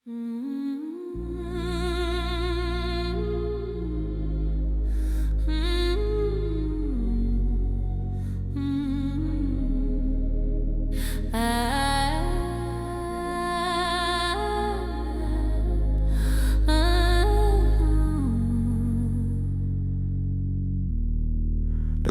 The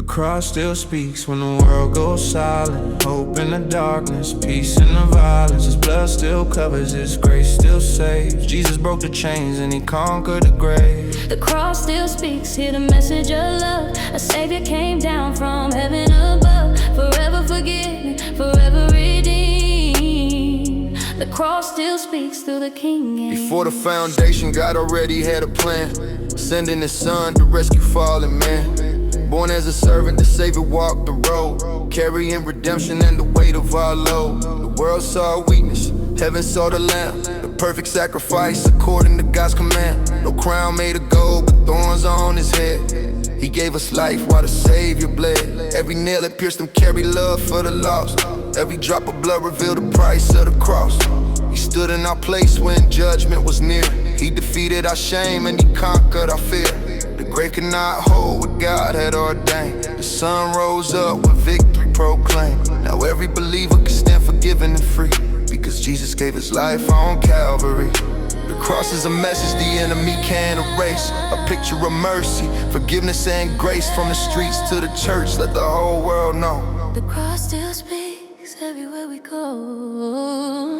cross still speaks when the world goes silent. Hope in the darkness, peace in the violence. His blood still covers, His grace still saves. Jesus broke the chains and He conquered the grave. The cross still speaks, hear the message of love. A Savior came down from heaven above. Forever forgiven, forever redeemed. The cross still speaks through the King. Before the foundation, God already had a plan, sending His Son to rescue fallen man. Born as a servant, the Savior walked the road, carrying redemption and the weight of our load. The world saw weakness, heaven saw the Lamb, the perfect sacrifice according to God's command. No crown made of gold, but thorns on His head. He gave us life while the Savior bled. Every nail that pierced Him carried love for the lost. Every drop of blood revealed the price of the cross. He stood in our place when judgment was near. He defeated our shame and He conquered our fear. The grave could not hold what God had ordained. The sun rose up with victory proclaimed. Now every believer can stand forgiven and free, because Jesus gave His life on Calvary. The cross is a message the enemy can't erase, a picture of mercy, forgiveness and grace. From the streets to the church, let the whole world know. The cross still speaks everywhere we go.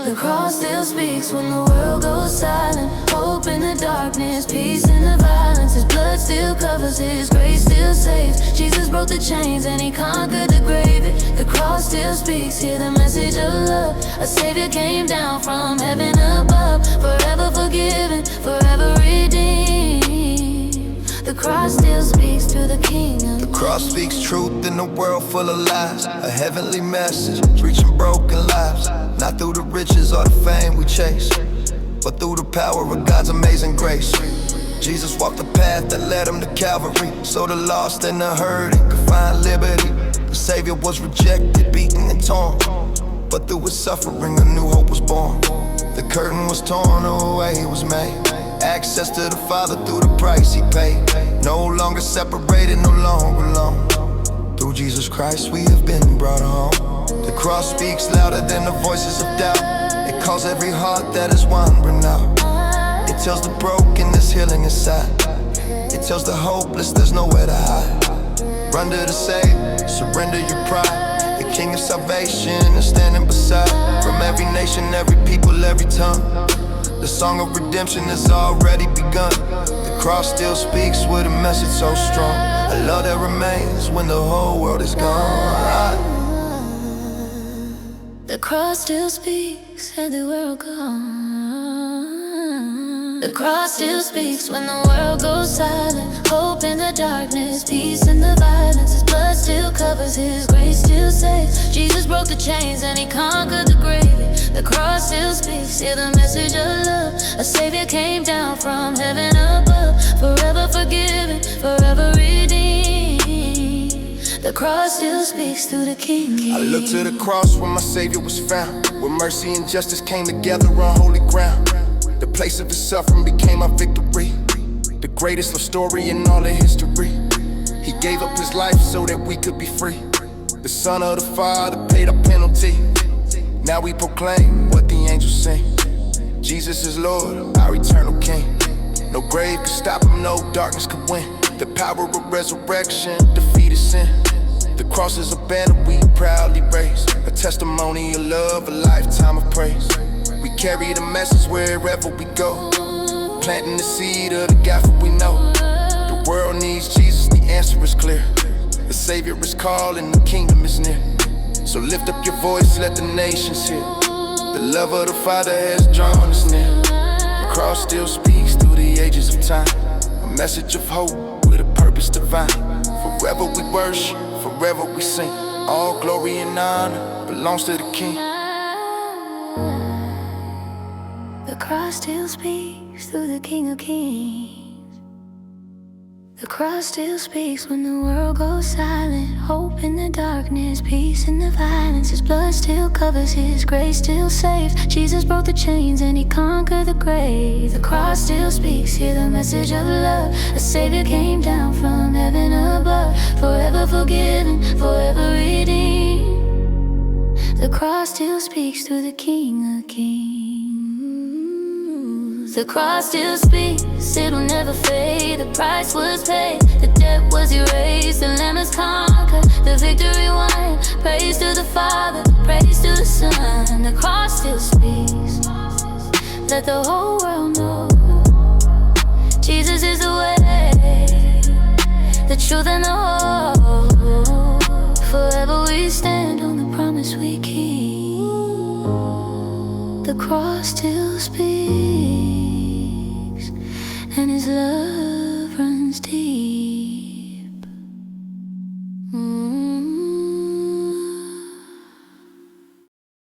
The cross still speaks when the world goes silent. Hope in the darkness, peace in the violence. His blood still covers, His grace still saves. Jesus broke the chains and He conquered the grave. The cross still speaks, hear the message of love. A Savior came down from heaven above. Forever forgiven, forever redeemed. The cross still speaks through the King. The cross speaks truth in a world full of lies, a heavenly message reaching broken lives. Not through the riches or the fame we chase, but through the power of God's amazing grace. Jesus walked the path that led Him to Calvary, so the lost and the hurting could find liberty. The Savior was rejected, beaten and torn, but through His suffering a new hope was born. The curtain was torn, a way was made, access to the Father through the price He paid. No longer separated, no longer alone. Through Jesus Christ we have been brought home. The cross speaks louder than the voices of doubt. It calls every heart that is wandering out. It tells the broken there's healing inside. It tells the hopeless there's nowhere to hide. Run to the Savior, surrender your pride. The King of salvation is standing beside. From every nation, every people, every tongue, the song of redemption has already begun. The cross still speaks with a message so strong, a love that remains when the whole world is gone. The cross still speaks and the world gone. The cross still speaks when the world goes silent. Hope in the darkness, peace in the violence. His blood still covers, His grace still saves. Jesus broke the chains and He conquered the grave. The cross still speaks, hear the message of love. A Savior came down from heaven above. Forever forgiven, forever redeemed. The cross still speaks through the King. I look to the cross where my Savior was found, where mercy and justice came together on holy ground. The place of His suffering became our victory, the greatest love story in all of history. He gave up His life so that we could be free. The Son of the Father paid our penalty. Now we proclaim what the angels sing. Jesus is Lord, our eternal King. No grave could stop Him, no darkness could win. The power of resurrection defeated sin. The cross is a banner we proudly raise, a testimony of love, a lifetime of praise. We carry the message wherever we go, planting the seed of the gospel we know. The world needs Jesus, the answer is clear. The Savior is calling, the kingdom is near. So lift up your voice, let the nations hear. The love of the Father has drawn us near. The cross still speaks through the ages of time, a message of hope with a purpose divine. Forever we worship, forever we sing. All glory and honor belongs to the King. The cross still speaks through the King of Kings. The cross still speaks when the world goes silent. Hope in the darkness, peace in the violence. His blood still covers, His grace still saves. Jesus broke the chains and He conquered the grave. The cross still speaks, hear the message of love. A Savior came down from heaven above, forever forgiven, forever redeemed. The cross still speaks through the King of Kings. The cross still speaks, it will never fade. The price was paid, the debt was erased. The Lamb has conquered, the victory won. Praise to the Father, praise to the Son. The cross still speaks, let the whole world know Jesus is the way, the truth and the hope. Forever we stand on the promise we keep. The cross still speaks, and His love runs deep.